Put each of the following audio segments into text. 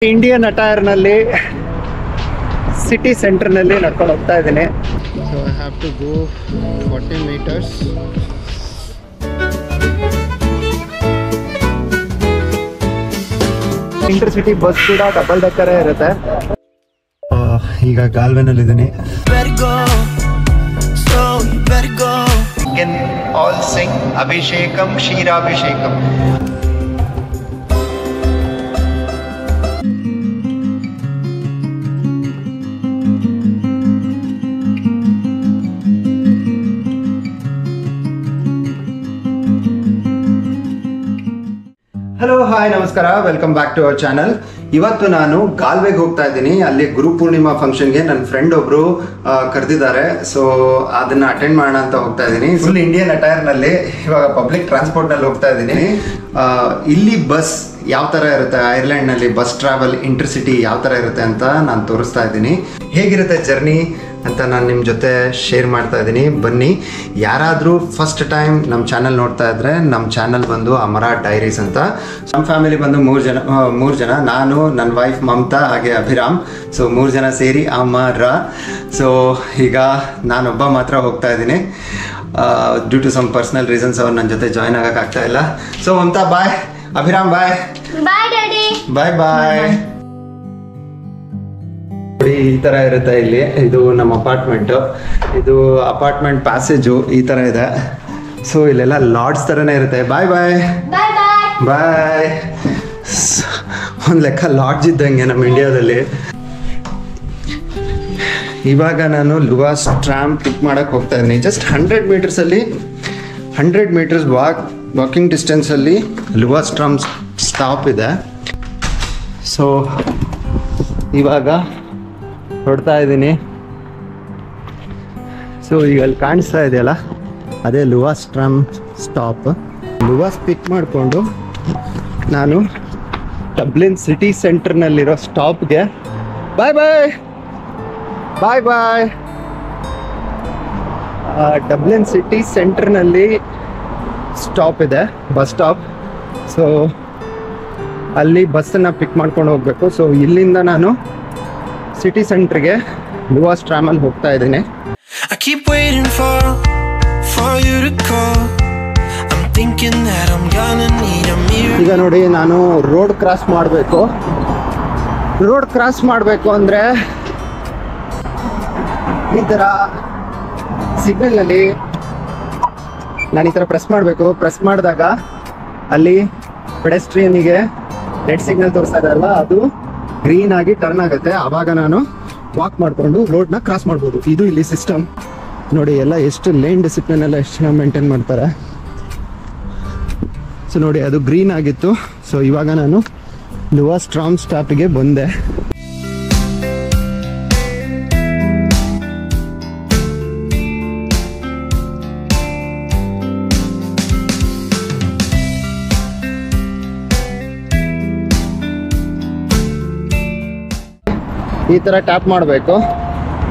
Indian ಅಟೈರ್ನಲ್ಲಿ city ಸೆಂಟರ್ನಲ್ಲಿ ನಡ್ಕೊಂಡು ಹೋಗ್ತಾ ಇದ್ದೀನಿ. So I have to go 40 meters. Intercity bus ಕೂಡ ಡಬಲ್ ಡೆಕ್ಕರೇ ಇರುತ್ತೆ. ಈಗ ಗಾಲ್ವೆನಲ್ಲಿ ಇದ್ದೀನಿ. ಆಲ್ ಸಿಂಗ್ ಅಭಿಷೇಕಂ ಕ್ಷೀರಾಭಿಷೇಕಂ. ಹಲೋ ಹಾಯ್ ನಮಸ್ಕಾರ, welcome back to our channel. ಇವತ್ತು ನಾನು ಗಾಲ್ವೆಗೆ ಹೋಗ್ತಾ ಇದ್ದೀನಿ. ಅಲ್ಲಿ ಗುರು ಪೂರ್ಣಿಮಾ ಫಂಕ್ಷನ್ಗೆ ನನ್ನ ಫ್ರೆಂಡ್ ಒಬ್ರು ಕರೆದಿದ್ದಾರೆ. ಸೊ ಅದನ್ನ ಅಟೆಂಡ್ ಮಾಡೋಣ ಅಂತ ಹೋಗ್ತಾ ಇದ್ದೀನಿ. ಫುಲ್ ಇಂಡಿಯನ್ ಅಟೈರ್ನಲ್ಲಿ ಇವಾಗ ಪಬ್ಲಿಕ್ ಟ್ರಾನ್ಸ್ಪೋರ್ಟ್ನಲ್ಲಿ ಹೋಗ್ತಾ ಇದ್ದೀನಿ. ಇಲ್ಲಿ ಬಸ್ ಯಾವ ಥರ ಇರುತ್ತೆ, ಐರ್ಲೆಂಡ್ನಲ್ಲಿ ಬಸ್ ಟ್ರಾವೆಲ್ ಇಂಟರ್ಸಿಟಿ ಯಾವ ಥರ ಇರುತ್ತೆ ಅಂತ ನಾನು ತೋರಿಸ್ತಾ ಇದ್ದೀನಿ. ಹೇಗಿರುತ್ತೆ ಜರ್ನಿ ಅಂತ ನಾನು ನಿಮ್ಮ ಜೊತೆ ಶೇರ್ ಮಾಡ್ತಾ ಇದ್ದೀನಿ. ಬನ್ನಿ. ಯಾರಾದರೂ ಫಸ್ಟ್ ಟೈಮ್ ನಮ್ಮ ಚಾನಲ್ ನೋಡ್ತಾ ಇದ್ದರೆ, ನಮ್ಮ ಚಾನಲ್ ಬಂದು ಅಮರ ಡೈರೀಸ್ ಅಂತ. ನಮ್ಮ ಫ್ಯಾಮಿಲಿ ಬಂದು ಮೂರು ಜನ, ನಾನು, ನನ್ನ ವೈಫ್ ಮಮತಾ ಹಾಗೆ ಅಭಿರಾಮ್. ಸೊ 3 ಜನ ಸೇರಿ ಅಮರ. ಸೊ ಈಗ ನಾನೊಬ್ಬ ಮಾತ್ರ ಹೋಗ್ತಾ ಇದ್ದೀನಿ. Due to some personal reasons ಅವ್ರು ನನ್ನ ಜೊತೆ ಜಾಯ್ನ್ ಆಗೋಕ್ಕಾಗ್ತಾ ಇಲ್ಲ. So Mamata bye, Abhiram bye. Bye daddy. Bye bye. ಈ ತರ ಇರುತ್ತೆ ಇಲ್ಲಿ. ಇದು ನಮ್ಮ ಅಪಾರ್ಟ್ಮೆಂಟ್. ಇದು ಅಪಾರ್ಟ್ಮೆಂಟ್ ಪ್ಯಾಸೇಜು ಈ ತರ ಇದೆ. ಸೊ ಇಲ್ಲೆಲ್ಲ ಲಾಡ್ಜ್ ತರನೇ ಇರುತ್ತೆ. ಬಾಯ್ ಬಾಯ್ ಬಾಯ್. ಒಂದು ಲೆಕ್ಕ ಲಾಡ್ಜ್ ಇದ್ದಂಗೆ ನಮ್ಮ ಇಂಡಿಯಾದಲ್ಲಿ. ಇವಾಗ ನಾನು ಲುವಾಸ್ ಟ್ರಾಮ್ ಪಿಕ್ ಮಾಡಕ್ಕೆ ಹೋಗ್ತಾ ಇದ್ದೀನಿ. ಜಸ್ಟ್ 100 ಮೀಟರ್ಸಲ್ಲಿ 100 ಮೀಟರ್ಸ್ ವಾಕಿಂಗ್ ಡಿಸ್ಟೆನ್ಸಲ್ಲಿ ಲುವಾಸ್ ಟ್ರಾಮ್ ಸ್ಟಾಪ್ ಇದೆ. ಸೊ ಇವಾಗ ಹೊಡ್ತಾ ಇದ್ದೀನಿ. ಸೊ ಈಗ ಅಲ್ಲಿ ಕಾಣಿಸ್ತಾ ಇದೆಯಲ್ಲ, ಅದೇ ಲುವಾಸ್ ಟ್ರಾಮ್ ಸ್ಟಾಪ್. ಲುವಾಸ್ ಪಿಕ್ ಮಾಡಿಕೊಂಡು ನಾನು ಡಬ್ಲಿನ್ ಸಿಟಿ ಸೆಂಟರ್ನಲ್ಲಿರೋ ಸ್ಟಾಪ್ಗೆ ಬಾಯ್ ಬಾಯ್ ಬಾಯ್ ಬಾಯ್. ಡಬ್ಲಿನ್ ಸಿಟಿ ಸೆಂಟರ್ನಲ್ಲಿ ಸ್ಟಾಪ್ ಇದೆ, ಬಸ್ ಸ್ಟಾಪ್. ಸೊ ಅಲ್ಲಿ ಬಸ್ಸನ್ನು ಪಿಕ್ ಮಾಡ್ಕೊಂಡು ಹೋಗಬೇಕು. ಸೊ ಇಲ್ಲಿಂದ ನಾನು ಸಿಟಿ ಸೆಂಟರ್ಗೆ ಲುವಾಸ್ ಟ್ರಾಮಲ್ಲಿ ಹೋಗ್ತಾ ಇದ್ದೀನಿ. ಈಗ ನೋಡಿ, ನಾನು ರೋಡ್ ಕ್ರಾಸ್ ಮಾಡಬೇಕು. ರೋಡ್ ಕ್ರಾಸ್ ಮಾಡಬೇಕು ಅಂದರೆ ಈ ಥರ ಸಿಗ್ನಲ್ನಲ್ಲಿ ನಾನು ಈ ಥರ ಪ್ರೆಸ್ ಮಾಡಬೇಕು. ಪ್ರೆಸ್ ಮಾಡಿದಾಗ ಅಲ್ಲಿ ಪೆಡೆಸ್ಟ್ರಿಯನಿಗೆ ರೆಡ್ ಸಿಗ್ನಲ್ ತೋರಿಸ್ತಾ ಇದೆಯಲ್ಲ, ಅದು ಗ್ರೀನ್ ಆಗಿ ಟರ್ನ್ ಆಗುತ್ತೆ. ಆವಾಗ ನಾನು ವಾಕ್ ಮಾಡಿಕೊಂಡು ರೋಡ್ನ ಕ್ರಾಸ್ ಮಾಡ್ಬೋದು. ಇದು ಇಲ್ಲಿ ಸಿಸ್ಟಮ್ ನೋಡಿ. ಎಲ್ಲ ಎಷ್ಟು ಲೇನ್ ಡಿಸಿಪ್ಲಿನ್ ಎಲ್ಲ ಎಷ್ಟು ಚೆನ್ನಾಗಿ ಮೇಂಟೈನ್ ಮಾಡ್ತಾರೆ. ಸೊ ನೋಡಿ, ಅದು ಗ್ರೀನ್ ಆಗಿತ್ತು. ಸೊ ಇವಾಗ ನಾನು ಲುವಾಸ್ ಟ್ರಾಮ್ ಸ್ಟಾಪಿಗೆ ಬಂದೆ. ಈ ಥರ ಟ್ಯಾಪ್ ಮಾಡಬೇಕು.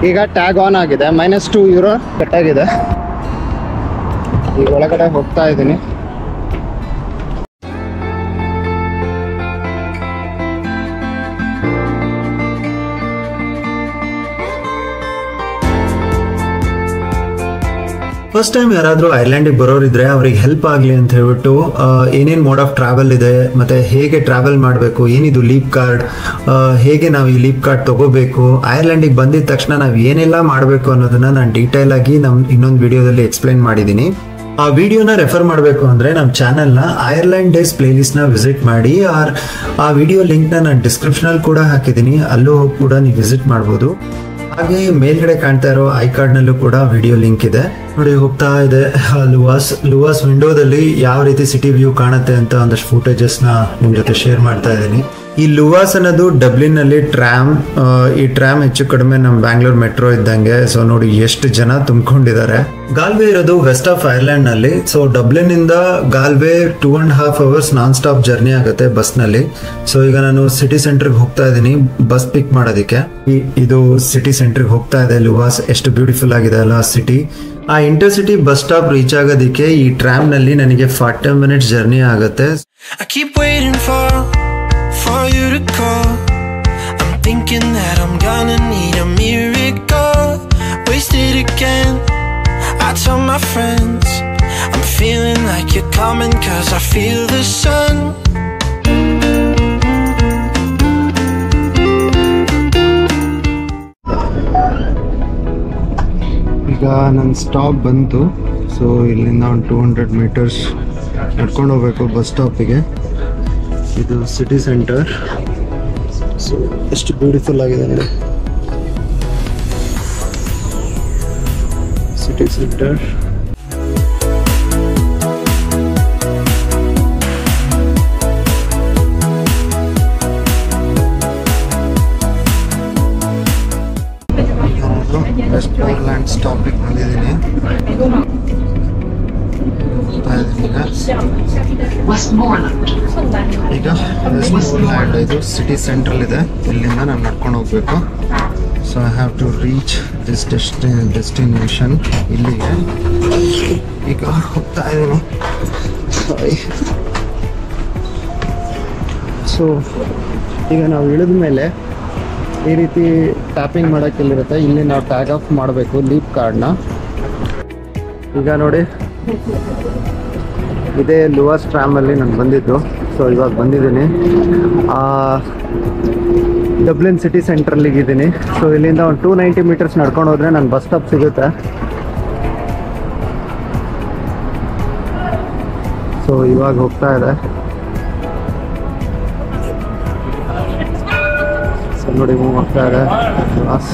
ಈಗ ಟ್ಯಾಗ್ ಆನ್ ಆಗಿದೆ. -2 ಕಟ್ಟಾಗಿದೆ. ಈಗ ಒಳಗಡೆ ಹೋಗ್ತಾ ಇದ್ದೀನಿ. ಫಸ್ಟ್ ಟೈಮ್ ಯಾರಾದರೂ ಐರ್ಲೆಂಡಿಗೆ ಬರೋರಿದ್ರೆ ಅವ್ರಿಗೆ ಹೆಲ್ಪ್ ಆಗಲಿ ಅಂತ ಹೇಳ್ಬಿಟ್ಟು ಏನೇನು ಮೋಡ್ ಆಫ್ ಟ್ರಾವೆಲ್ ಇದೆ, ಮತ್ತು ಹೇಗೆ ಟ್ರಾವೆಲ್ ಮಾಡಬೇಕು, ಏನಿದು ಲೀಪ್ ಕಾರ್ಡ್, ಹೇಗೆ ನಾವು ಈ ಲೀಪ್ ಕಾರ್ಡ್ ತೊಗೋಬೇಕು, ಐರ್ಲೆಂಡಿಗೆ ಬಂದಿದ ತಕ್ಷಣ ನಾವು ಏನೆಲ್ಲ ಮಾಡಬೇಕು ಅನ್ನೋದನ್ನು ನಾನು ಡೀಟೇಲ್ ಆಗಿ ಇನ್ನೊಂದು ವಿಡಿಯೋದಲ್ಲಿ ಎಕ್ಸ್ಪ್ಲೈನ್ ಮಾಡಿದ್ದೀನಿ. ಆ ವಿಡಿಯೋನ ರೆಫರ್ ಮಾಡಬೇಕು ಅಂದರೆ ನಮ್ಮ ಚಾನಲ್ನ ಐರ್ಲೆಂಡ್ ಡೇಸ್ ಪ್ಲೇಲಿಸ್ಟ್ನ ವಿಸಿಟ್ ಮಾಡಿ. ಆ ವಿಡಿಯೋ ಲಿಂಕ್ನ ನಾನು ಡಿಸ್ಕ್ರಿಪ್ಷನಲ್ಲಿ ಕೂಡ ಹಾಕಿದ್ದೀನಿ, ಅಲ್ಲೂ ಕೂಡ ನೀವು ವಿಸಿಟ್ ಮಾಡ್ಬೋದು. ಹಾಗೆ ಮೇಲ್ಗಡೆ ಕಾಣ್ತಾ ಇರೋ ಐ ಕಾರ್ಡ್ನಲ್ಲೂ ಕೂಡ ವಿಡಿಯೋ ಲಿಂಕ್ ಇದೆ. ನೋಡಿ, ಹೋಗ್ತಾ ಇದೆ ಲುವಾಸ್ ವಿಂಡೋದಲ್ಲಿ ಯಾವ ರೀತಿ ಸಿಟಿ ವ್ಯೂ ಕಾಣುತ್ತೆ ಅಂತ ಒಂದಷ್ಟು ಫುಟೇಜಸ್ನ ನಿಮ್ಮ ಜೊತೆ ಶೇರ್ ಮಾಡ್ತಾ ಇದ್ದೀನಿ. ಈ ಲುವಾಸ್ ಅನ್ನೋದು ಡಬ್ಲಿನ್ನಲ್ಲಿ ಟ್ರಾಮ್. ಈ ಟ್ರಾಮ್ ಹೆಚ್ಚು ಕಡಿಮೆ ನಮ್ಮ ಬ್ಯಾಂಗ್ಳೂರ್ ಮೆಟ್ರೋ ಇದ್ದಂಗೆ. ಸೊ ನೋಡಿ ಎಷ್ಟು ಜನ ತುಂಬಿಕೊಂಡಿದ್ದಾರೆ. ಗಾಲ್ವೆ ಇರೋದು ವೆಸ್ಟ್ ಆಫ್ ಐರ್ಲೆಂಡ್ನಲ್ಲಿ. ಸೊ ಡಬ್ಲಿನ್ನಿಂದ Galway 2.5 hours non stop journey ಆಗುತ್ತೆ ಬಸ್ನಲ್ಲಿ. ಸೊ ಈಗ ನಾನು ಸಿಟಿ ಸೆಂಟ್ರಿಗೆ ಹೋಗ್ತಾ ಇದ್ದೀನಿ ಬಸ್ ಪಿಕ್ ಮಾಡೋದಕ್ಕೆ. ಇದು ಸಿಟಿ ಸೆಂಟ್ರಿಗೆ ಹೋಗ್ತಾ ಇದೆ. ಲುವಾಸ್ ಎಷ್ಟು ಬ್ಯೂಟಿಫುಲ್ ಆಗಿದೆ ಅಲ್ಲ ಸಿಟಿ. ಆ ಇಂಟರ್ಸಿಟಿ ಬಸ್ ಸ್ಟಾಪ್ ರೀಚ್ ಆಗೋದಕ್ಕೆ ಈ ಟ್ರಾಮ್ನಲ್ಲಿ ನನಗೆ 40 minutes ಜರ್ನಿ ಆಗುತ್ತೆ. I keep waiting for you to call. again. I tell my friends I'm feeling like you're coming, 'cause I feel the sun. ಈಗ ನನ್ನ ಸ್ಟಾಪ್ ಬಂತು. ಸೊ ಇಲ್ಲಿಂದ ಒಂದು 200 ಮೀಟರ್ಸ್ ನಡ್ಕೊಂಡು ಹೋಗ್ಬೇಕು ಬಸ್ ಸ್ಟಾಪಿಗೆ. ಇದು ಸಿಟಿ ಸೆಂಟರ್. ಸೊ ಎಷ್ಟು ಬ್ಯೂಟಿಫುಲ್ ಆಗಿದೆ ನೋಡಿ ಸಿಟಿ ಸೆಂಟರ್. ವೆಸ್ಟ್ಮೋರ್ಲ್ಯಾಂಡ್ ಸ್ಟಾಪಿಗೆ ಬಂದಿದ್ದೀನಿ. ಈಗ ವೆಸ್ಟ್ಮೋರ್ಲ್ಯಾಂಡ್ ಇದು ಸಿಟಿ ಸೆಂಟ್ರಲ್ ಇದೆ. ಇಲ್ಲಿಂದ ನಾನು ನಡ್ಕೊಂಡು ಹೋಗ್ಬೇಕು. So I have to reach this destination. ಇಲ್ಲಿಗೆ ಈಗ ಹೋಗ್ತಾ ಇದ್ದೀನಿ. ಸೊ ಈಗ ನಾವು ಇಳಿದ ಮೇಲೆ ಈ ರೀತಿ ಟ್ಯಾಪಿಂಗ್ ಮಾಡೋಕ್ಕಿಲ್ಲಿರುತ್ತೆ. ಇಲ್ಲಿ ನಾವು ಟ್ಯಾಗ್ ಆಫ್ ಮಾಡಬೇಕು ಲೀಪ್ ಕಾರ್ಡ್ನ. ಈಗ ನೋಡಿ ಇದೇ ಲುವಾಸ್ ಟ್ರಾಮಲ್ಲಿ ನಾನು ಬಂದಿದ್ದು. ಸೊ ಇವಾಗ ಬಂದಿದ್ದೀನಿ ಡಬ್ಲಿನ್ ಸಿಟಿ ಸೆಂಟ್ರಲ್ಲಿಗಿದ್ದೀನಿ. ಸೊ ಇಲ್ಲಿಂದ ಒಂದು 290 ಮೀಟರ್ಸ್ ನಡ್ಕೊಂಡು ಹೋದರೆ ನನ್ನ ಬಸ್ ಸ್ಟಾಪ್ ಸಿಗುತ್ತೆ. ಸೊ ಇವಾಗ ಹೋಗ್ತಾ ಇದೆ. ಸೊ ನೋಡಿ ಮೂವ್ ಆಗ್ತಾ ಇದೆ ಲುವಾಸ್.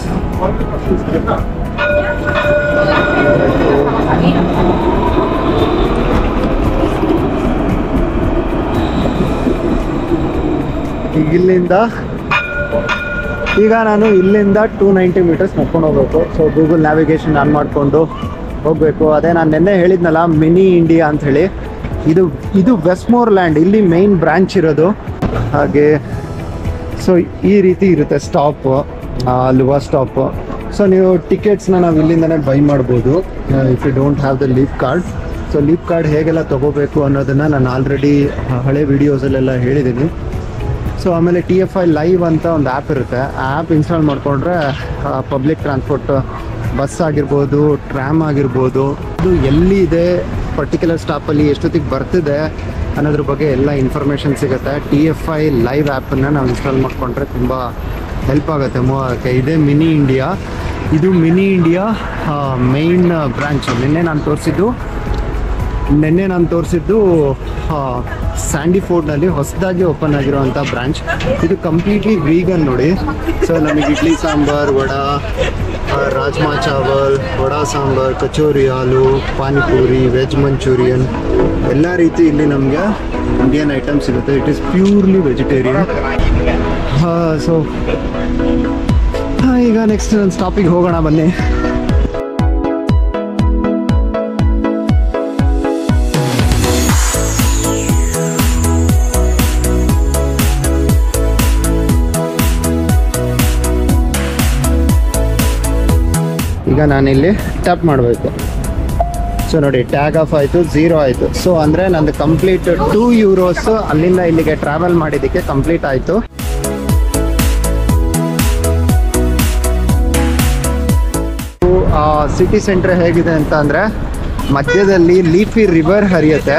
ಈಗ ನಾನು ಇಲ್ಲಿಂದ 290 ಮೀಟರ್ಸ್ ನಡ್ಕೊಂಡು ಹೋಗ್ಬೇಕು. ಸೊ ಗೂಗಲ್ ನ್ಯಾವಿಗೇಷನ್ ಆನ್ ಮಾಡಿಕೊಂಡು ಹೋಗಬೇಕು. ಅದೇ ನಾನು ನಿನ್ನೆ ಹೇಳಿದ್ನಲ್ಲ ಮಿನಿ ಇಂಡಿಯಾ ಅಂಥೇಳಿ, ಇದು ವೆಸ್ಟ್ಮೋರ್ಲ್ಯಾಂಡ್, ಇಲ್ಲಿ ಮೇನ್ ಬ್ರಾಂಚ್ ಇರೋದು. ಹಾಗೆ ಸೊ ಈ ರೀತಿ ಇರುತ್ತೆ ಸ್ಟಾಪು, ಲುವಾ ಸ್ಟಾಪು. ಸೊ ನೀವು ಟಿಕೆಟ್ಸ್ನ ನಾವು ಇಲ್ಲಿಂದನೇ ಬೈ ಮಾಡ್ಬೋದು if you don't have the Leap card. So Leap card ಹೇಗೆಲ್ಲ ತೊಗೋಬೇಕು ಅನ್ನೋದನ್ನು ನಾನು ಆಲ್ರೆಡಿ ಹಳೆ ವೀಡಿಯೋಸಲ್ಲೆಲ್ಲ ಹೇಳಿದ್ದೀನಿ. ಸೊ ಆಮೇಲೆ TFI ಲೈವ್ ಅಂತ ಒಂದು ಆ್ಯಪ್ ಇರುತ್ತೆ. ಆ ಆ್ಯಪ್ ಇನ್ಸ್ಟಾಲ್ ಮಾಡಿಕೊಂಡ್ರೆ ಪಬ್ಲಿಕ್ ಟ್ರಾನ್ಸ್ಪೋರ್ಟ್ ಬಸ್ ಆಗಿರ್ಬೋದು, ಟ್ರ್ಯಾಮ್ ಆಗಿರ್ಬೋದು, ಅದು ಎಲ್ಲಿ ಇದೆ, ಪರ್ಟಿಕ್ಯುಲರ್ ಸ್ಟಾಪಲ್ಲಿ ಎಷ್ಟೊತ್ತಿಗೆ ಬರ್ತಿದೆ ಅನ್ನೋದ್ರ ಬಗ್ಗೆ ಎಲ್ಲ ಇನ್ಫಾರ್ಮೇಷನ್ ಸಿಗುತ್ತೆ. TFI ಲೈವ್ ಆ್ಯಪನ್ನು ನಾವು ಇನ್ಸ್ಟಾಲ್ ಮಾಡಿಕೊಂಡ್ರೆ ತುಂಬ ಹೆಲ್ಪ್ ಆಗುತ್ತೆ ಮೂವ್ ಆಗೋಕ್ಕೆ. ಇದೇ ಮಿನಿ ಇಂಡಿಯಾ. ಇದು ಮಿನಿ ಇಂಡಿಯಾ ಮೇನ್ ಬ್ರಾಂಚ್. ನಿನ್ನೆ ನಾನು ತೋರಿಸಿದ್ದು ಸ್ಯಾಂಡಿ ಫೋರ್ಡ್ನಲ್ಲಿ ಹೊಸದಾಗಿ ಓಪನ್ ಆಗಿರುವಂಥ ಬ್ರಾಂಚ್. ಇದು ಕಂಪ್ಲೀಟ್ಲಿ ವೀಗನ್ ನೋಡಿ. ಸೊ ನಮಗೆ ಇಡ್ಲಿ ಸಾಂಬಾರ್, ವಡಾ, ರಾಜ್ಮಾ ಚಾವಲ್, ವಡಾ ಸಾಂಬಾರ್, ಕಚೋರಿ ಆಲೂ, ಪಾನಿಪೂರಿ, ವೆಜ್ ಮಂಚೂರಿಯನ್ ಎಲ್ಲ ರೀತಿ ಇಲ್ಲಿ ನಮಗೆ ಇಂಡಿಯನ್ ಐಟಮ್ಸ್ ಸಿಗುತ್ತೆ. It is purely vegetarian. So ಈಗ ನೆಕ್ಸ್ಟ್ ನನ್ನ ಸ್ಟಾಪಿಗೆ ಹೋಗೋಣ ಬನ್ನಿ. ಈಗ ನಾನಿಲ್ಲಿ ಟ್ಯಾಪ್ ಮಾಡಬೇಕು. ಸೊ ನೋಡಿ ಟ್ಯಾಗ್ ಆಫ್ ಆಯಿತು, 0 ಆಯಿತು. ಸೊ ಅಂದರೆ ನಂದು ಕಂಪ್ಲೀಟ್ €2 ಅಲ್ಲಿಂದ ಇಲ್ಲಿಗೆ ಟ್ರಾವೆಲ್ ಮಾಡಿದ್ದಕ್ಕೆ ಕಂಪ್ಲೀಟ್ ಆಯಿತು. ಸಿಟಿ ಸೆಂಟರ್ ಹೇಗಿದೆ ಅಂತ ಅಂದರೆ ಮಧ್ಯದಲ್ಲಿ ಲೀಫಿ ರಿವರ್ ಹರಿಯುತ್ತೆ.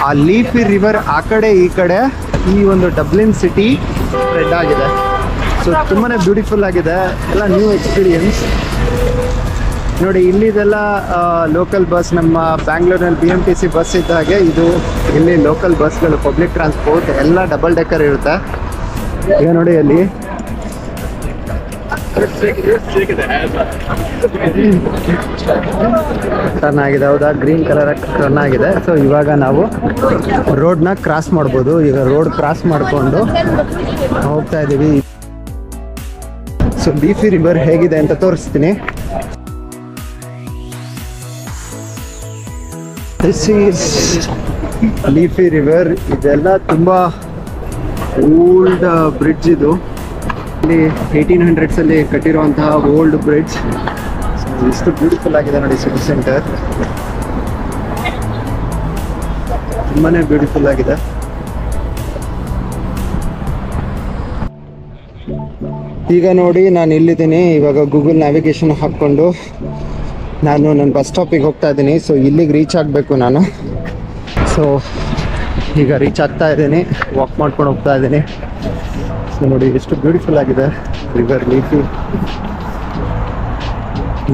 ಆ ಲೀಫಿ ರಿವರ್ ಆ ಕಡೆ ಈ ಕಡೆ ಈ ಒಂದು ಡಬ್ಲಿನ್ ಸಿಟಿ ಸ್ಪ್ರೆಡ್ ಆಗಿದೆ. ಸೊ ತುಂಬಾ ಬ್ಯೂಟಿಫುಲ್ ಆಗಿದೆ, ಎಲ್ಲ ನ್ಯೂ ಎಕ್ಸ್ಪೀರಿಯನ್ಸ್. ನೋಡಿ ಇಲ್ಲಿದೆಲ್ಲ ಲೋಕಲ್ ಬಸ್, ನಮ್ಮ ಬ್ಯಾಂಗ್ಳೂರಿನಲ್ಲಿ BMTC ಬಸ್ ಇದ್ದ ಹಾಗೆ ಇದು ಇಲ್ಲಿ ಲೋಕಲ್ ಬಸ್ಗಳು, ಪಬ್ಲಿಕ್ ಟ್ರಾನ್ಸ್ಪೋರ್ಟ್ ಎಲ್ಲ ಡಬಲ್ ಡೆಕ್ಕರ್ ಇರುತ್ತೆ. ಈಗ ನೋಡಿ ಅಲ್ಲಿ ಟರ್ನ್ ಆಗಿದೆ, ಹೌದಾ, ಗ್ರೀನ್ ಕಲರ್ ಟರ್ನ್ ಆಗಿದೆ. ಸೊ ಇವಾಗ ನಾವು ರೋಡ್ನ ಕ್ರಾಸ್ ಮಾಡ್ಬೋದು. ಈಗ ರೋಡ್ ಕ್ರಾಸ್ ಮಾಡಿಕೊಂಡು ಹೋಗ್ತಾ ಇದ್ದೀವಿ. ಸೊ ಲೀಫಿ ರಿವರ್ ಹೇಗಿದೆ ಅಂತ ತೋರಿಸ್ತೀನಿ. This is leafy river. ಇದೆಲ್ಲ ತುಂಬ ಓಲ್ಡ್ ಬ್ರಿಡ್ಜ್. ಇದು ಇಲ್ಲಿ 1800s ಕಟ್ಟಿರುವಂತಹ ಓಲ್ಡ್ ಬ್ರಿಡ್ಜ್. ಎಷ್ಟು ಬ್ಯೂಟಿಫುಲ್ ಆಗಿದೆ ನೋಡಿ ಸಿಟಿ ಸೆಂಟರ್, ತುಂಬಾನೇ ಬ್ಯೂಟಿಫುಲ್ ಆಗಿದೆ. ಈಗ ನೋಡಿ ನಾನು ಇಲ್ಲಿದ್ದೀನಿ. ಇವಾಗ ಗೂಗಲ್ ನ್ಯಾವಿಗೇಷನ್ ಹಾಕ್ಕೊಂಡು ನಾನು ನನ್ನ ಬಸ್ ಸ್ಟಾಪಿಗೆ ಹೋಗ್ತಾ ಇದ್ದೀನಿ. ಸೊ ಇಲ್ಲಿಗೆ ರೀಚ್ ಆಗಬೇಕು ನಾನು. ಸೊ ಈಗ ರೀಚ್ ಆಗ್ತಾ ಇದ್ದೀನಿ, ವಾಕ್ ಮಾಡ್ಕೊಂಡು ಹೋಗ್ತಾ ಇದ್ದೀನಿ. ಸೊ ನೋಡಿ ಎಷ್ಟು ಬ್ಯೂಟಿಫುಲ್ ಆಗಿದೆ ರಿವರ್ ಲೀಫಿ.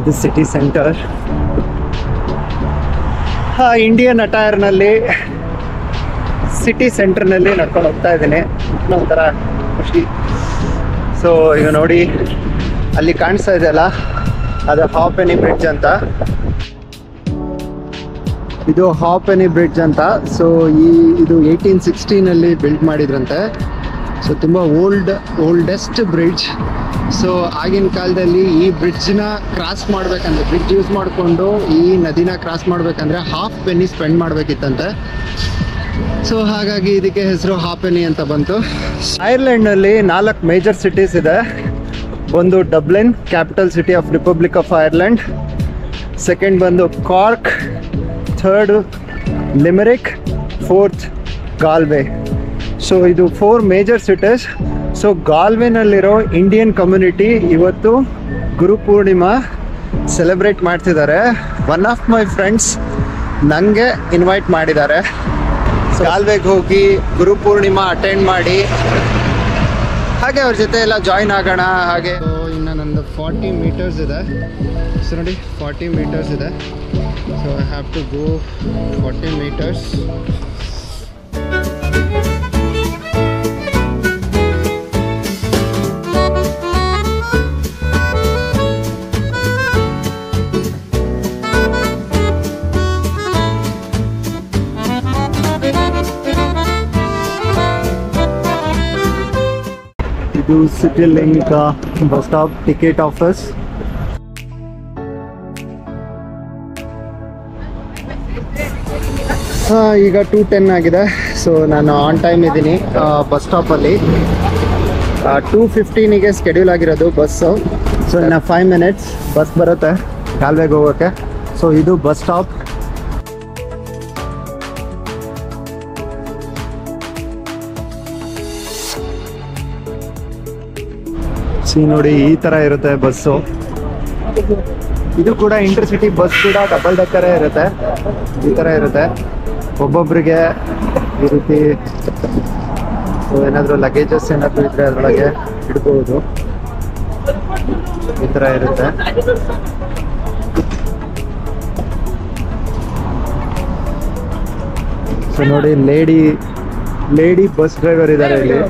ಇದು ಸಿಟಿ ಸೆಂಟರ್. ಇಂಡಿಯನ್ ಅಟೈರ್ನಲ್ಲಿ ಸಿಟಿ ಸೆಂಟರ್ನಲ್ಲಿ ನಡ್ಕೊಂಡು ಹೋಗ್ತಾ ಇದ್ದೀನಿ. ಒಂಥರ ಖುಷಿ. ಸೊ ಈಗ ನೋಡಿ ಅಲ್ಲಿ ಕಾಣಿಸ್ತಾ ಇದೆಯಲ್ಲ, ಅದು ಹಾಪೆನಿ ಬ್ರಿಡ್ಜ್ ಅಂತ. ಇದು ಹಾಪೆನಿ ಬ್ರಿಡ್ಜ್ ಅಂತ. ಸೊ ಇದು 1860ನಲ್ಲಿ ಬಿಲ್ಡ್ ಮಾಡಿದ್ರಂತೆ. ಸೊ ತುಂಬ ಓಲ್ಡೆಸ್ಟ್ ಬ್ರಿಡ್ಜ್. ಸೊ ಆಗಿನ ಕಾಲದಲ್ಲಿ ಈ ಬ್ರಿಡ್ಜ್ನ ಕ್ರಾಸ್ ಮಾಡಬೇಕಂದ್ರೆ, ಬ್ರಿಡ್ಜ್ ಯೂಸ್ ಮಾಡಿಕೊಂಡು ಈ ನದಿನ ಕ್ರಾಸ್ ಮಾಡಬೇಕಂದ್ರೆ ಹಾಫ್ ಪೆನ್ನಿ ಸ್ಪೆಂಡ್ ಮಾಡಬೇಕಿತ್ತಂತೆ. ಸೊ ಹಾಗಾಗಿ ಇದಕ್ಕೆ ಹೆಸರು ಹಾಪೆನಿ ಅಂತ ಬಂತು. ಐರ್ಲೆಂಡ್ನಲ್ಲಿ 4 ಮೇಜರ್ ಸಿಟೀಸ್ ಇದೆ. ಒಂದು Dublin, capital city of Republic of Ireland. Second ಬಂದು Cork, third Limerick, fourth Galway. So ಇದು 4 ಮೇಜರ್ ಸಿಟೀಸ್. ಸೊ ಗಾಲ್ವೆನಲ್ಲಿರೋ ಇಂಡಿಯನ್ ಕಮ್ಯುನಿಟಿ ಇವತ್ತು ಗುರುಪೂರ್ಣಿಮಾ ಸೆಲೆಬ್ರೇಟ್ ಮಾಡ್ತಿದ್ದಾರೆ. ಒನ್ ಆಫ್ ಮೈ ಫ್ರೆಂಡ್ಸ್ ನನಗೆ ಇನ್ವೈಟ್ ಮಾಡಿದ್ದಾರೆ. ಸೊ ಗಾಲ್ವೆಗೆ ಹೋಗಿ ಗುರುಪೂರ್ಣಿಮಾ ಅಟೆಂಡ್ ಮಾಡಿ ಹಾಗೆ ಅವ್ರ ಜೊತೆ ಎಲ್ಲ ಜಾಯಿನ್ ಆಗೋಣ. ಹಾಗೆ ಇನ್ನು ನಂದು 40 ಮೀಟರ್ಸ್ ಇದೆ. ಸೊ ನೋಡಿ 40 ಮೀಟರ್ಸ್ ಇದೆ. So I have to go 40 metres. ಇದು city link bus stop ticket office. ಈಗ 2:10 ಆಗಿದೆ. ಸೊ ನಾನು ಆನ್ ಟೈಮ್ ಇದ್ದೀನಿ ಬಸ್ ಸ್ಟಾಪಲ್ಲಿ. 2:15ಗೆ ಸ್ಕೆಡ್ಯೂಲ್ ಆಗಿರೋದು ಬಸ್ಸು. ಸೊ ಇನ್ನು 5 ಮಿನಿಟ್ಸ್ ಬಸ್ ಬರುತ್ತೆ ಗಾಲ್ವೆಗೆ ಹೋಗೋಕ್ಕೆ. ಸೊ ಇದು ಬಸ್ ಸ್ಟಾಪ್. ನೋಡಿ ಈ ಥರ ಇರುತ್ತೆ ಬಸ್ಸು. ಇದು ಕೂಡ ಇಂಟರ್ಸಿಟಿ ಬಸ್ ಕೂಡ ಡಬಲ್ ಡೆಕ್ಕರೇ ಇರುತ್ತೆ. ಈ ಥರ ಇರುತ್ತೆ. ಒಬ್ಬೊಬ್ಬರಿಗೆ ಈ ರೀತಿ ಏನಾದರೂ ಲಗೇಜಸ್ ಏನಾದರೂ ಇದ್ರೆ ಅದರೊಳಗೆ ಇಡ್ಬೋದು. ಈ ಥರ ಇರುತ್ತೆ. ಸೊ ನೋಡಿ ಲೇಡಿ ಬಸ್ ಡ್ರೈವರ್ ಇದ್ದಾರೆ ಇಲ್ಲಿ.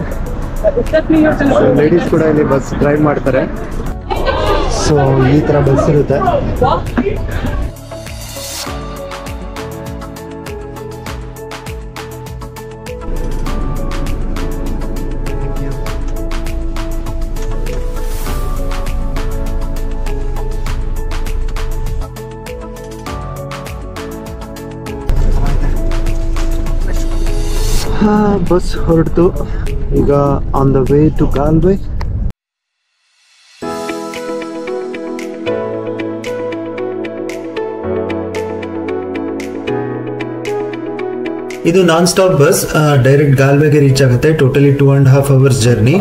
ಲೇಡೀಸ್ ಕೂಡ ಇಲ್ಲಿ ಬಸ್ ಡ್ರೈವ್ ಮಾಡ್ತಾರೆ. ಸೊ ಈ ಥರ ಬಸ್ ಇರುತ್ತೆ. ಬಸ್ ಹೊರಡ್ತು. ಈಗ on the way to Galway. ಇದು ನಾನ್ ಸ್ಟಾಪ್ ಬಸ್ ಡೈರೆಕ್ಟ್ ಗಾಲ್ವೆಗೆ ರೀಚ್ ಆಗುತ್ತೆ. Totally 2.5 hours journey.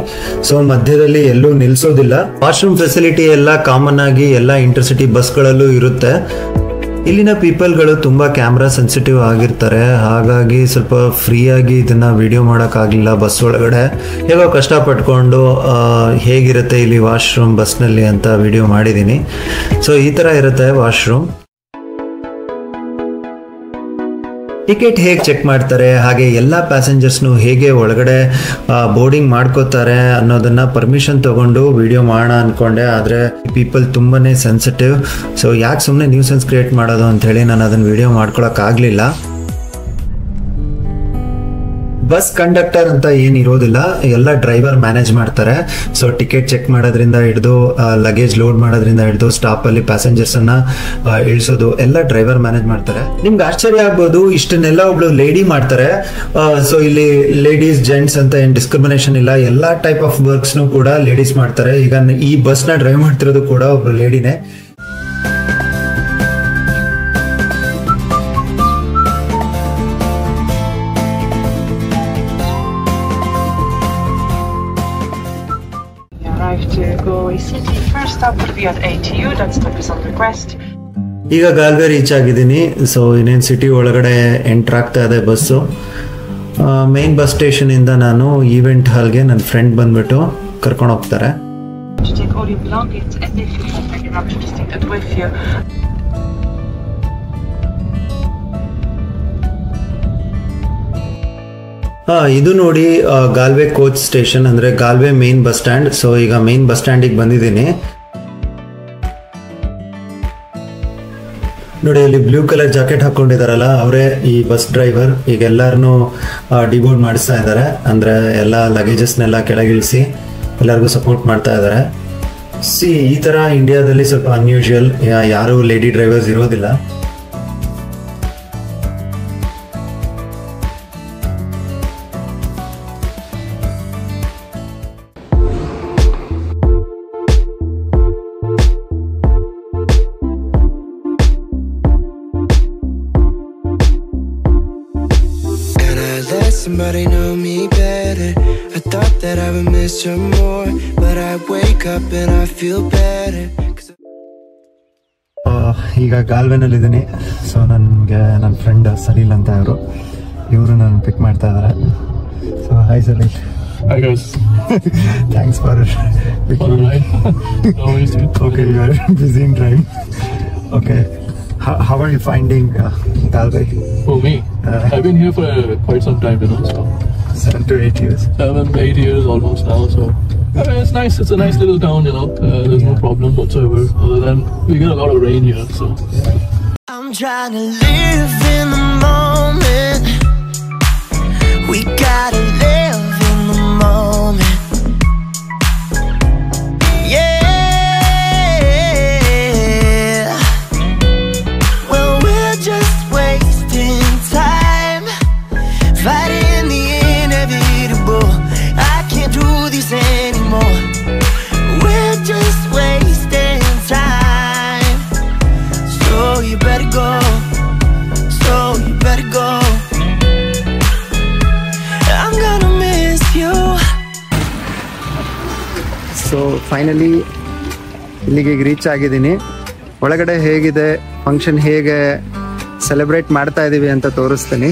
ಸೊ ಮಧ್ಯದಲ್ಲಿ ಎಲ್ಲೂ ನಿಲ್ಸೋದಿಲ್ಲ. ವಾಶ್ರೂಮ್ ಫೆಸಿಲಿಟಿ ಎಲ್ಲ ಕಾಮನ್ ಆಗಿ ಎಲ್ಲ ಇಂಟರ್ಸಿಟಿ ಬಸ್ಗಳಲ್ಲೂ ಇರುತ್ತೆ. ಇಲ್ಲಿನ ಪೀಪಲ್ಗಳು ತುಂಬ ಕ್ಯಾಮ್ರಾ ಸೆನ್ಸಿಟಿವ್ ಆಗಿರ್ತಾರೆ. ಹಾಗಾಗಿ ಸ್ವಲ್ಪ ಫ್ರೀಯಾಗಿ ಇದನ್ನು ವಿಡಿಯೋ ಮಾಡೋಕ್ಕಾಗಲಿಲ್ಲ ಬಸ್ ಒಳಗಡೆ. ಹೇಗೋ ಕಷ್ಟಪಟ್ಕೊಂಡು ಹೇಗಿರುತ್ತೆ ಇಲ್ಲಿ ವಾಶ್ರೂಮ್ ಬಸ್ನಲ್ಲಿ ಅಂತ ವಿಡಿಯೋ ಮಾಡಿದ್ದೀನಿ. ಸೊ ಈ ಥರ ಇರುತ್ತೆ ವಾಶ್ರೂಮ್. ಟಿಕೆಟ್ ಹೇಗೆ ಚೆಕ್ ಮಾಡ್ತಾರೆ, ಹಾಗೆ ಎಲ್ಲ ಪ್ಯಾಸೆಂಜರ್ಸ್ನು ಹೇಗೆ ಒಳಗಡೆ ಬೋರ್ಡಿಂಗ್ ಮಾಡ್ಕೋತಾರೆ ಅನ್ನೋದನ್ನ ಪರ್ಮಿಷನ್ ತಗೊಂಡು ವಿಡಿಯೋ ಮಾಡೋಣ ಅಂದ್ಕೊಂಡೆ. ಆದರೆ ಪೀಪಲ್ ತುಂಬಾ ಸೆನ್ಸಿಟಿವ್. ಸೊ ಯಾಕೆ ಸುಮ್ಮನೆ ನ್ಯೂಸೆನ್ಸ್ ಕ್ರಿಯೇಟ್ ಮಾಡೋದು ಅಂಥೇಳಿ ನಾನು ಅದನ್ನು ವಿಡಿಯೋ ಮಾಡ್ಕೊಳಕ್ಕಾಗಲಿಲ್ಲ. ಬಸ್ ಕಂಡಕ್ಟರ್ ಅಂತ ಏನಿರೋದಿಲ್ಲ, ಎಲ್ಲ ಡ್ರೈವರ್ ಮ್ಯಾನೇಜ್ ಮಾಡ್ತಾರೆ. ಸೊ ಟಿಕೆಟ್ ಚೆಕ್ ಮಾಡೋದ್ರಿಂದ ಹಿಡಿದು ಲಗೇಜ್ ಲೋಡ್ ಮಾಡೋದ್ರಿಂದ ಹಿಡಿದು ಸ್ಟಾಪಲ್ಲಿ ಪ್ಯಾಸೆಂಜರ್ಸನ್ನು ಇಳಿಸೋದು ಎಲ್ಲ ಡ್ರೈವರ್ ಮ್ಯಾನೇಜ್ ಮಾಡ್ತಾರೆ. ನಿಮ್ಗೆ ಆಶ್ಚರ್ಯ ಆಗ್ಬೋದು, ಇಷ್ಟನ್ನೆಲ್ಲ ಒಬ್ಳು ಲೇಡಿ ಮಾಡ್ತಾರೆ. ಸೊ ಇಲ್ಲಿ ಲೇಡೀಸ್ ಜೆಂಟ್ಸ್ ಅಂತ ಏನು ಡಿಸ್ಕ್ರಿಮಿನೇಷನ್ ಇಲ್ಲ. ಎಲ್ಲ ಟೈಪ್ ಆಫ್ ವರ್ಕ್ಸ್ನು ಕೂಡ ಲೇಡೀಸ್ ಮಾಡ್ತಾರೆ. ಈಗ ಈ ಬಸ್ನ ಡ್ರೈವ್ ಮಾಡ್ತಿರೋದು ಕೂಡ ಒಬ್ರು ಲೇಡಿನೇ. drive to Galway City. First stop will be at ATU, that stop is on request. ಈಗ ಗಾಲ್ವೆ ರೀಚ್ ಆಗಿದ್ದೀನಿ. ಸೊ ಇನ್ನೇನು ಸಿಟಿ ಒಳಗಡೆ ಎಂಟ್ರ್ ಆಗ್ತಾ ಇದೆ ಬಸ್ಸು. ಮೇನ್ ಬಸ್ ಸ್ಟೇಷನಿಂದ ನಾನು ಈವೆಂಟ್ ಹಾಲ್ಗೆ ನನ್ನ ಫ್ರೆಂಡ್ ಬಂದ್ಬಿಟ್ಟು ಕರ್ಕೊಂಡು ಹೋಗ್ತಾರೆ. To take all your belongings, and if you have any rubbish, just take that with you. ಇದು ನೋಡಿ ಗಾಲ್ವೆ ಕೋಚ್ ಸ್ಟೇಷನ್, ಅಂದರೆ ಗಾಲ್ವೆ ಮೇನ್ ಬಸ್ ಸ್ಟ್ಯಾಂಡ್. ಸೊ ಈಗ ಮೇನ್ ಬಸ್ ಸ್ಟ್ಯಾಂಡಿಗೆ ಬಂದಿದ್ದೀನಿ. ನೋಡಿ ಅಲ್ಲಿ ಬ್ಲೂ ಕಲರ್ ಜಾಕೆಟ್ ಹಾಕೊಂಡಿದಾರಲ್ಲ, ಅವರೇ ಈ ಬಸ್ ಡ್ರೈವರ್. ಈಗ ಎಲ್ಲರನ್ನೂ ಡಿಬೋರ್ಡ್ ಮಾಡಿಸ್ತಾ ಇದ್ದಾರೆ, ಅಂದರೆ ಎಲ್ಲ ಲಗೇಜಸ್ನೆಲ್ಲ ಕೆಳಗಿಳಿಸಿ ಎಲ್ಲರಿಗೂ ಸಪೋರ್ಟ್ ಮಾಡ್ತಾ ಇದ್ದಾರೆ. ಈ ಥರ ಇಂಡಿಯಾದಲ್ಲಿ ಸ್ವಲ್ಪ ಅನ್ಯೂಶುವಲ್, ಯಾರೂ ಲೇಡಿ ಡ್ರೈವರ್ಸ್ ಇರೋದಿಲ್ಲ. Somebody know me better. I thought that I would miss her more, but I wake up and I feel better. ಈಗ ಗಾಲ್ವೆನಲ್ಲಿದ್ದೀನಿ. ಸೊ ನನಗೆ ನನ್ನ ಫ್ರೆಂಡ್ ಸಲೀಲ್ ಅಂತ ಇವರು ನನ್ನ ಪಿಕ್ ಮಾಡ್ತಾ ಇದ್ದಾರೆ. So hi Salil. Hi guys. Thanks for picking me. No worries, dude. Okay, you are busy in driving. Okay. How are you finding Galway? For me, I've been here for quite some time, you know, so 7 to 8 years. 7-8 years almost now. So I mean, it's nice. It's a nice little town, you know. There's no problem whatsoever. Other than we get a lot of rain here, so. I'm trying to live in the moment. We gotta live in the moment. So finally ಇಲ್ಲಿಗೆ reach ಆಗಿದ್ದೀನಿ. ಒಳಗಡೆ ಹೇಗಿದೆ, function ಹೇಗೆ celebrate ಮಾಡ್ತಾ ಇದ್ದೀವಿ ಅಂತ ತೋರಿಸ್ತೀನಿ.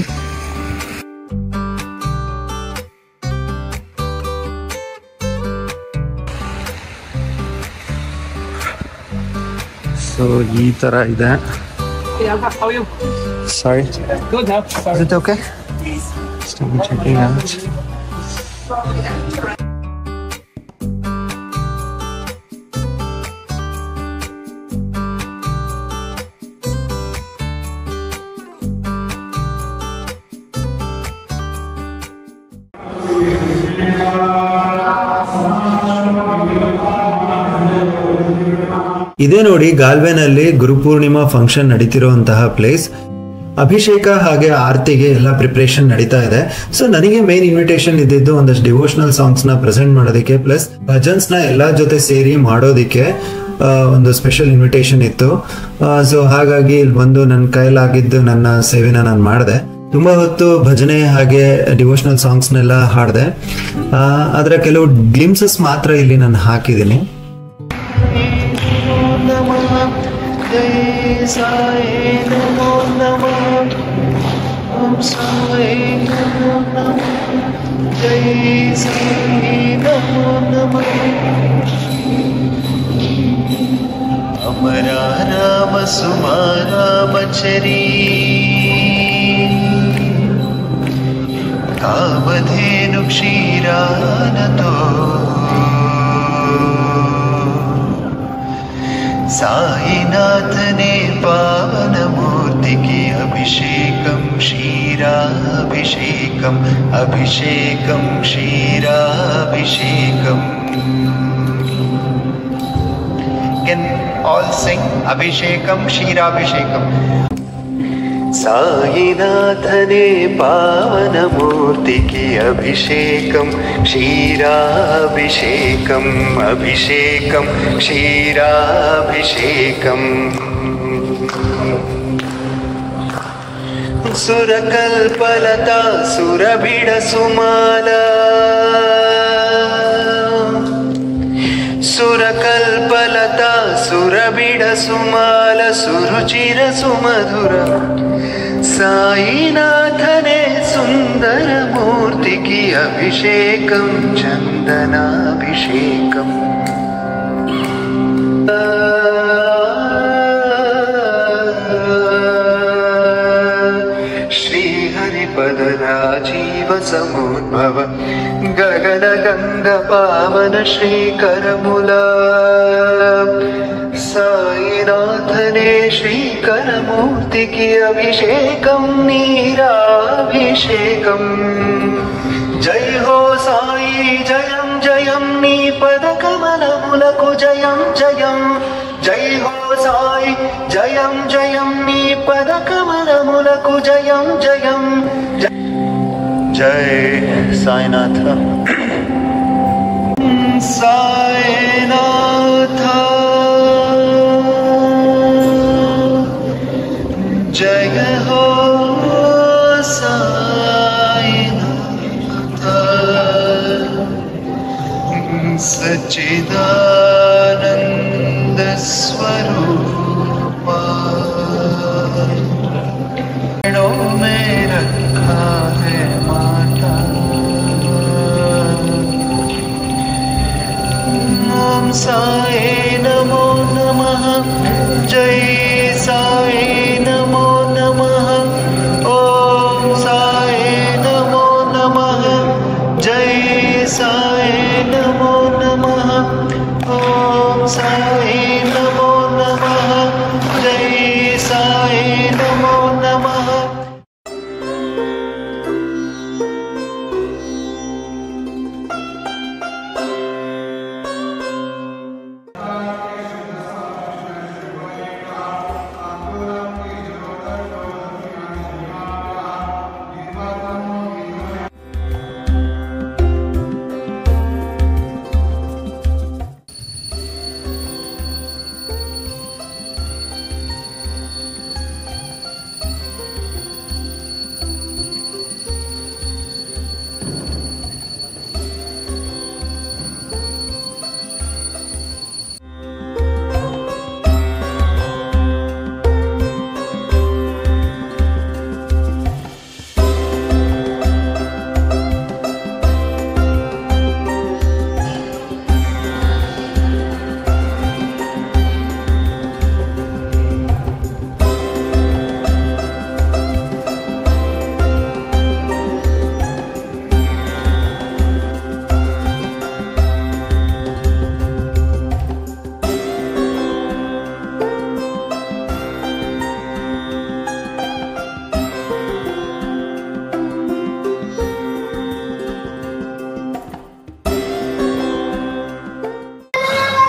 So ಈ ಥರ ಇದೆ. ಸಾರಿ, is it okay? Still checking out. ಇದೇ ನೋಡಿ ಗಾಲ್ವೆನಲ್ಲಿ ಗುರುಪೂರ್ಣಿಮಾ ಫಂಕ್ಷನ್ ನಡೀತಿರುವಂತಹ ಪ್ಲೇಸ್. ಅಭಿಷೇಕ ಹಾಗೆ ಆರತಿಗೆ ಎಲ್ಲ ಪ್ರಿಪ್ರೇಷನ್ ನಡೀತಾ ಇದೆ. ಸೊ ನನಗೆ ಮೇನ್ ಇನ್ವಿಟೇಷನ್ ಇದ್ದಿದ್ದು ಒಂದಷ್ಟು ಡಿವೋಷನಲ್ ಸಾಂಗ್ಸ್ ನ ಪ್ರೆಸೆಂಟ್ ಮಾಡೋದಕ್ಕೆ, ಪ್ಲಸ್ ಭಜನ್ಸ್ ನ ಎಲ್ಲಾ ಜೊತೆ ಸೇರಿ ಮಾಡೋದಕ್ಕೆ ಒಂದು ಸ್ಪೆಷಲ್ ಇನ್ವಿಟೇಷನ್ ಇತ್ತು. ಸೊ ಹಾಗಾಗಿ ಇಲ್ಲಿ ಬಂದು ನನ್ನ ಕೈಲಾಗಿದ್ದು ನನ್ನ ಸೇವೆನ ನಾನು ಮಾಡಿದೆ. ತುಂಬಾ ಹೊತ್ತು ಭಜನೆ ಹಾಗೆ ಡಿವೋಷನಲ್ ಸಾಂಗ್ಸ್ನೆಲ್ಲ ಹಾಡಿದೆ. ಅದರ ಕೆಲವು ಗ್ಲಿಮ್ಸಸ್ ಮಾತ್ರ ಇಲ್ಲಿ ನಾನು ಹಾಕಿದ್ದೀನಿ. अमरा राम सुमारा मचरी कामधेनु क्षीरानतो साईनाथ ने पावन मूर्ति की अभिषेकम क्षीराभिषेकम अभिषेकम क्षीराभिषेकम. Can all sing अभिषेकम क्षीराभिषेकम. साईनाथ ने पावन मूर्ति की अभिषेकम क्षीराभिषेकम अभिषेकम क्षीराभिषेकम. सुरकल्पलता सुरभिड सुमाला సురకల్పలతా సురబిడ సుమాల సురుచిర సుమధుర సాయినాథనే సుందర మూర్తికి అభిషేకం చందనాభిషేకం శ్రీహరిపదరాజీవ సముద్భవ గగన గంగ పావన శ్రీకరముల సాయినాథనే శ్రీకరమూర్తికి అభిషేకం నీరాభిషేకం జై హో సాయి జయం జయం నీ పదకమలములకు జయం జయం జై హో సాయి జయం జయం నీ పదకమలములకు జయం జయం జై సాయినాథ సాయినాథ జయ హో సాయినాథ సచ్చిదానంద స్వరూప में रखा है माता ओम साई नमो नमः जय साई नमो नमः ओम साई नमो नमः जय साई नमो नमः ओम साई नमो नमः जय साई नमो नमः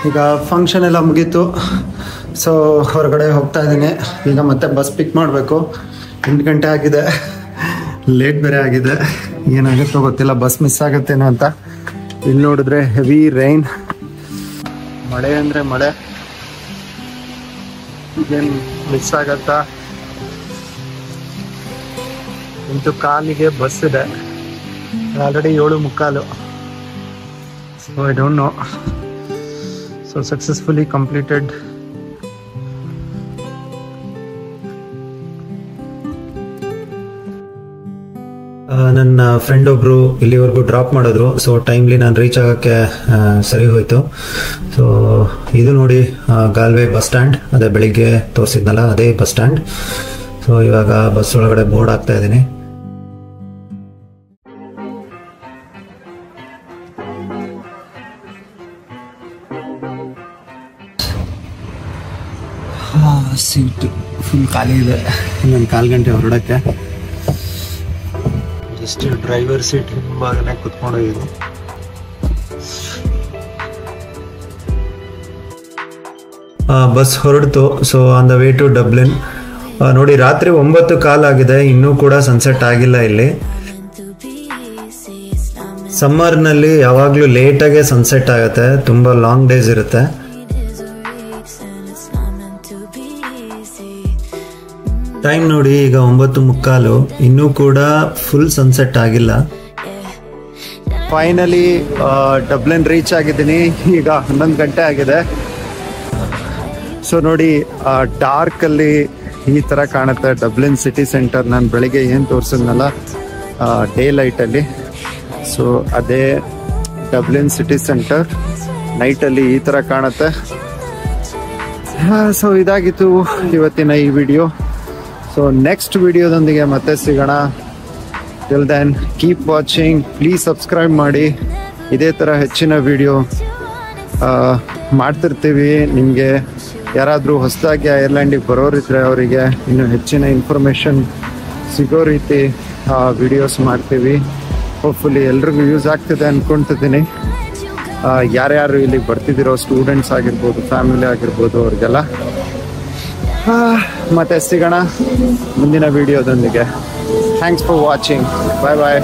ಈಗ ಫಂಕ್ಷನ್ ಎಲ್ಲ ಮುಗೀತು. ಸೊ ಹೊರಗಡೆ ಹೋಗ್ತಾ ಇದ್ದೀನಿ. ಈಗ ಮತ್ತೆ ಬಸ್ ಪಿಕ್ ಮಾಡಬೇಕು. 8 ಗಂಟೆ ಆಗಿದೆ, ಲೇಟ್ ಬೇರೆ ಆಗಿದೆ. ಏನಾಗುತ್ತೋ ಗೊತ್ತಿಲ್ಲ, ಬಸ್ ಮಿಸ್ ಆಗುತ್ತೇನೋ ಅಂತ. ಇಲ್ಲಿ ನೋಡಿದ್ರೆ ಹೆವಿ ರೈನ್, ಮಳೆ ಅಂದರೆ ಮಳೆ. ಏನು ಮಿಸ್ ಆಗತ್ತಾ? ಇಂತು ಕಾಲಿಗೆ ಬಸ್ ಇದೆ, already 7:45. So I don't know. So successfully completed. ನನ್ನ ಫ್ರೆಂಡ್ ಒಬ್ರು ಇಲ್ಲಿವರೆಗೂ ಡ್ರಾಪ್ ಮಾಡಿದ್ರು. ಸೊ ಟೈಮ್ಲಿ ನಾನು ರೀಚ್ ಆಗೋಕ್ಕೆ ಸರಿ ಹೋಯ್ತು. ಸೊ ಇದು ನೋಡಿ ಗಾಲ್ವೆ ಬಸ್ ಸ್ಟ್ಯಾಂಡ್, ಅದೇ ಬೆಳಿಗ್ಗೆ ತೋರಿಸಿದ್ನಲ್ಲ ಅದೇ ಬಸ್ ಸ್ಟ್ಯಾಂಡ್. ಸೊ ಇವಾಗ ಬಸ್ ಒಳಗಡೆ ಬೋರ್ಡ್ ಆಗ್ತಾ ಇದ್ದೀನಿ. ಸೀಟ್ ಫುಲ್ ಖಾಲಿ ಇದೆ. ಇನ್ನೊಂದು 4 ಗಂಟೆ ಹೊರಡಕ್ಕೆ. ಜಸ್ಟ್ ಡ್ರೈವರ್ ಸೀಟ್ ಹಿಂಭಾಗನೆ ಕುತ್ಕೊಂಡೋಗಿದ್ದು. ಬಸ್ ಹೊರಡ್ತು. So on the way to Dublin. ನೋಡಿ ರಾತ್ರಿ 9:15 ಆಗಿದೆ, ಇನ್ನೂ ಕೂಡ ಸನ್ಸೆಟ್ ಆಗಿಲ್ಲ ಇಲ್ಲಿ. ಸಮ್ಮರ್ನಲ್ಲಿ ಯಾವಾಗಲೂ ಲೇಟಾಗೆ ಸನ್ಸೆಟ್ ಆಗುತ್ತೆ, ತುಂಬ ಲಾಂಗ್ ಡೇಸ್ ಇರುತ್ತೆ. ಟೈಮ್ ನೋಡಿ ಈಗ 9:15, ಇನ್ನೂ ಕೂಡ ಫುಲ್ ಸನ್ಸೆಟ್ ಆಗಿಲ್ಲ. ಫೈನಲಿ ಡಬ್ಲಿನ್ ರೀಚ್ ಆಗಿದ್ದೀನಿ. ಈಗ 11 ಗಂಟೆ ಆಗಿದೆ. ಸೊ ನೋಡಿ, ಡಾರ್ಕಲ್ಲಿ ಈ ಥರ ಕಾಣುತ್ತೆ ಡಬ್ಲಿನ್ ಸಿಟಿ ಸೆಂಟರ್. ನಾನು ಬೆಳಿಗ್ಗೆ ಏನು ತೋರಿಸಿದ್ನಲ್ಲ ಡೇ ಲೈಟಲ್ಲಿ, ಸೊ ಅದೇ ಡಬ್ಲಿನ್ ಸಿಟಿ ಸೆಂಟರ್. ನೈಟಲ್ಲಿ ಈ ಥರ ಕಾಣುತ್ತೆ. ಸೊ ಇದಾಗಿತ್ತು ಇವತ್ತಿನ ಈ ವಿಡಿಯೋ. ಸೊ ನೆಕ್ಸ್ಟ್ ವಿಡಿಯೋದೊಂದಿಗೆ ಮತ್ತೆ ಸಿಗೋಣ. Till then keep watching, please subscribe ಮಾಡಿ. ಇದೇ ಥರ ಹೆಚ್ಚಿನ ವಿಡಿಯೋ ಮಾಡ್ತಿರ್ತೀವಿ. ನಿಮಗೆ ಯಾರಾದರೂ ಹೊಸದಾಗಿ ಐರ್ಲೆಂಡಿಗೆ ಬರೋರಿದ್ರೆ ಅವರಿಗೆ ಇನ್ನೂ ಹೆಚ್ಚಿನ ಇನ್ಫಾರ್ಮೇಷನ್ ಸಿಗೋ ರೀತಿ ವಿಡಿಯೋಸ್ ಮಾಡ್ತೀವಿ. ಹೋಪ್ಫುಲಿ ಎಲ್ರಿಗೂ ಯೂಸ್ ಆಗ್ತಿದೆ ಅಂದ್ಕೊಳ್ತಿದ್ದೀನಿ. ಯಾರ್ಯಾರು ಇಲ್ಲಿಗೆ ಬರ್ತಿದ್ದೀರೋ, ಸ್ಟೂಡೆಂಟ್ಸ್ ಆಗಿರ್ಬೋದು, ಫ್ಯಾಮಿಲಿ ಆಗಿರ್ಬೋದು, ಅವ್ರಿಗೆಲ್ಲ. ಮತ್ತೆ ಸಿಗೋಣ ಮುಂದಿನ ವಿಡಿಯೋದೊಂದಿಗೆ. Thanks for watching. Bye bye.